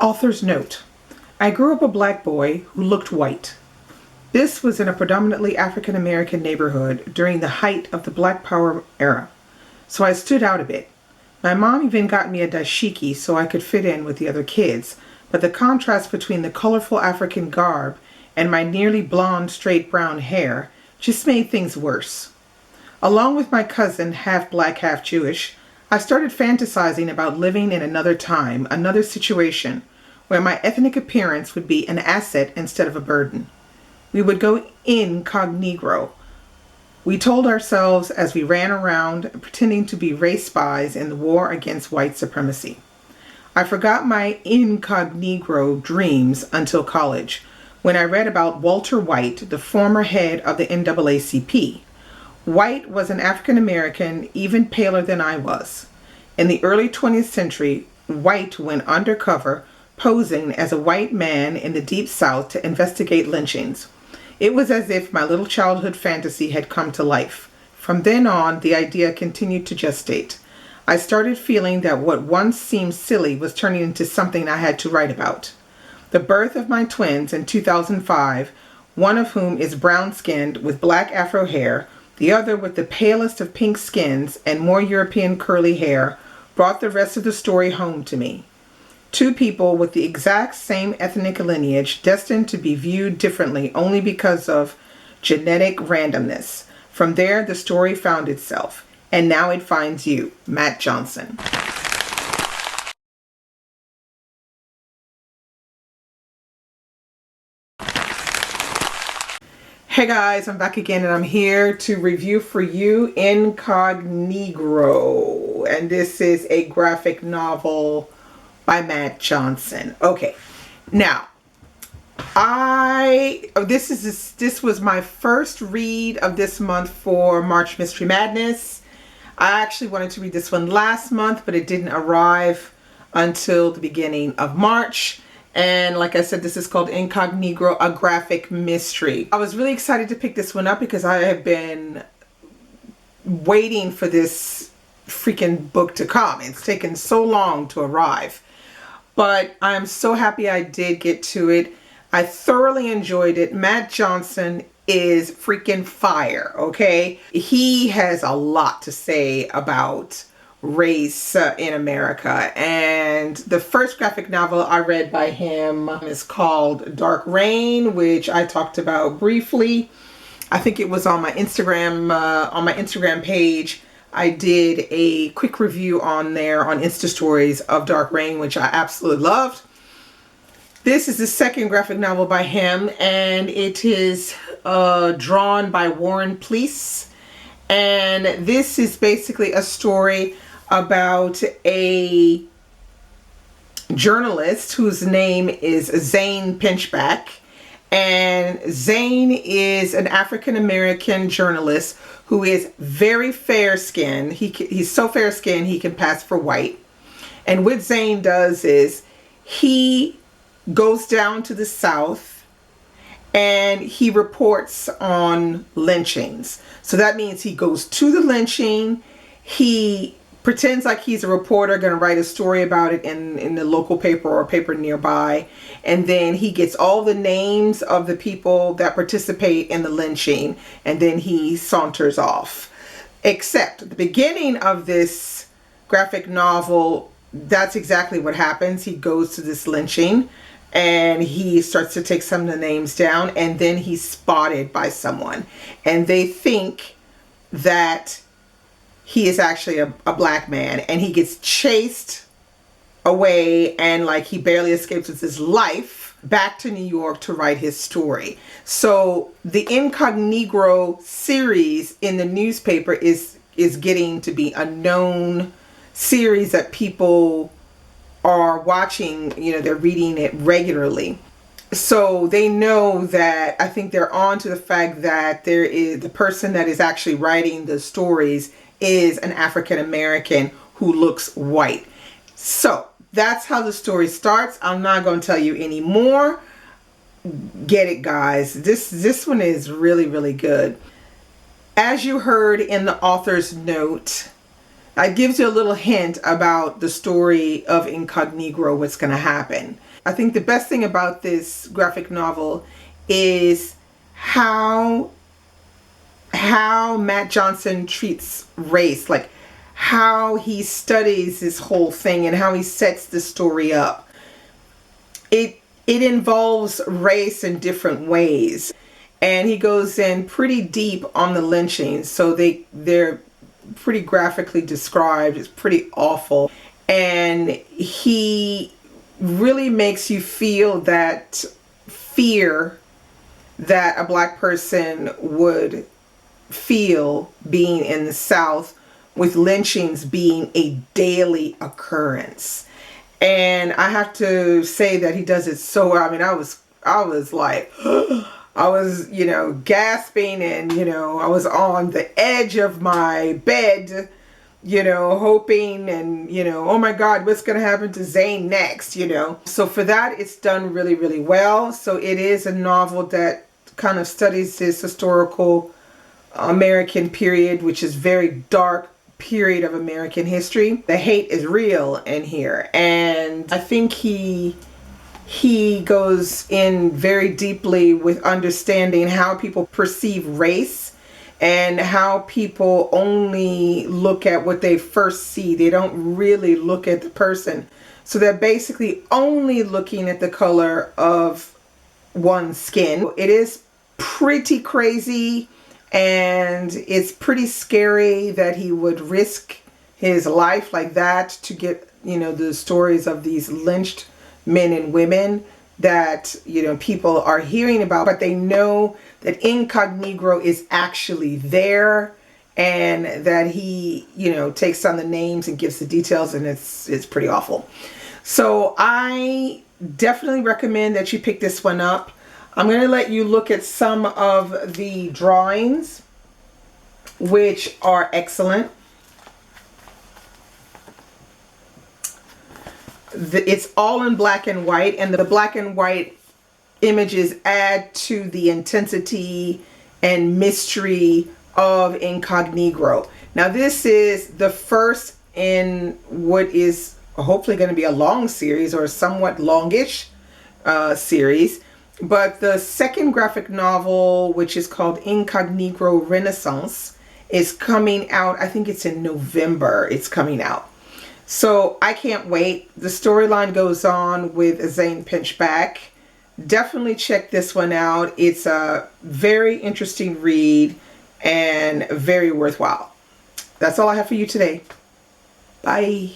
Author's note. I grew up a black boy who looked white. This was in a predominantly African American neighborhood during the height of the Black Power era, so I stood out a bit. My mom even got me a dashiki so I could fit in with the other kids, but the contrast between the colorful African garb and my nearly blonde straight brown hair just made things worse. Along with my cousin, half black, half Jewish, I started fantasizing about living in another time, another situation, where my ethnic appearance would be an asset instead of a burden. We would go incognegro. We told ourselves as we ran around pretending to be race spies in the war against white supremacy. I forgot my incognegro dreams until college, when I read about Walter White, the former head of the NAACP. White was an African American, even paler than I was. In the early 20th century, White went undercover, posing as a white man in the Deep South to investigate lynchings. It was as if my little childhood fantasy had come to life. From then on, the idea continued to gestate. I started feeling that what once seemed silly was turning into something I had to write about. The birth of my twins in 2005, one of whom is brown-skinned with black afro hair, the other with the palest of pink skins and more European curly hair, brought the rest of the story home to me. Two people with the exact same ethnic lineage destined to be viewed differently only because of genetic randomness. From there, the story found itself. And now it finds you, Matt Johnson. Hey guys, I'm back again and I'm here to review for you Incognegro. And this is a graphic novel by Matt Johnson. Okay, now this was my first read of this month for March Mystery Madness. I actually wanted to read this one last month, but it didn't arrive until the beginning of March. And like I said, this is called Incognegro, a graphic mystery. I was really excited to pick this one up because I have been waiting for this freaking book to come. It's taken so long to arrive. But I'm so happy I did get to it. I thoroughly enjoyed it. Matt Johnson is freaking fire, okay? He has a lot to say about race in America. And the first graphic novel I read by him is called Dark Rain, which I talked about briefly. I think it was on my Instagram page. I did a quick review on there on Insta Stories of Dark Rain, which I absolutely loved. This is the second graphic novel by him, and it is drawn by Warren Pleece. And this is basically a story about a journalist whose name is Zane Pinchback. And Zane is an African-American journalist who is very fair-skinned. He's so fair-skinned he can pass for white. And what Zane does is he goes down to the South and he reports on lynchings. So that means he goes to the lynching, he pretends like he's a reporter going to write a story about it in the local paper or a paper nearby, and then he gets all the names of the people that participate in the lynching, and then he saunters off. Except at the beginning of this graphic novel, that's exactly what happens. He goes to this lynching and he starts to take some of the names down, and then he's spotted by someone and they think that he is actually a black man, and he gets chased away and like he barely escapes with his life back to New York to write his story. So the Incognegro series in the newspaper is getting to be a known series that people are watching. You know, they're reading it regularly. So they know that, I think they're on to the fact that there is the person that is actually writing the stories is an African American who looks white. So that's how the story starts. I'm not going to tell you any more. Get it, guys. This one is really, really good. As you heard in the author's note, it gives you a little hint about the story of Incognegro, what's going to happen. I think the best thing about this graphic novel is how Matt Johnson treats race, like how he studies this whole thing and how he sets the story up. It involves race in different ways, and he goes in pretty deep on the lynchings. So they're pretty graphically described. It's pretty awful, and he really makes you feel that fear that a black person would feel being in the South, with lynchings being a daily occurrence. And I have to say that he does it so well. I mean, I was like, I was, gasping, and, I was on the edge of my bed, hoping, and, oh my God, what's going to happen to Zane next, So for that, it's done really, really well. So it is a novel that kind of studies this historical American period, which is very dark period of American history. The hate is real in here, and I think he goes in very deeply with understanding how people perceive race and how people only look at what they first see. They don't really look at the person. So they're basically only looking at the color of one's skin. It is pretty crazy, and it's pretty scary that he would risk his life like that to get, the stories of these lynched men and women that, people are hearing about, but they know that Incognegro is actually there, and that he, takes on the names and gives the details, and it's pretty awful. So I definitely recommend that you pick this one up. I'm going to let you look at some of the drawings, which are excellent. It's all in black and white, and the black and white images add to the intensity and mystery of Incognegro. Now, this is the first in what is hopefully going to be a long series, or a somewhat longish series. But the second graphic novel, which is called Incognegro Renaissance, is coming out. I think it's in November. It's coming out. So I can't wait. The storyline goes on with Zane Pinchback. Definitely check this one out. It's a very interesting read and very worthwhile. That's all I have for you today. Bye.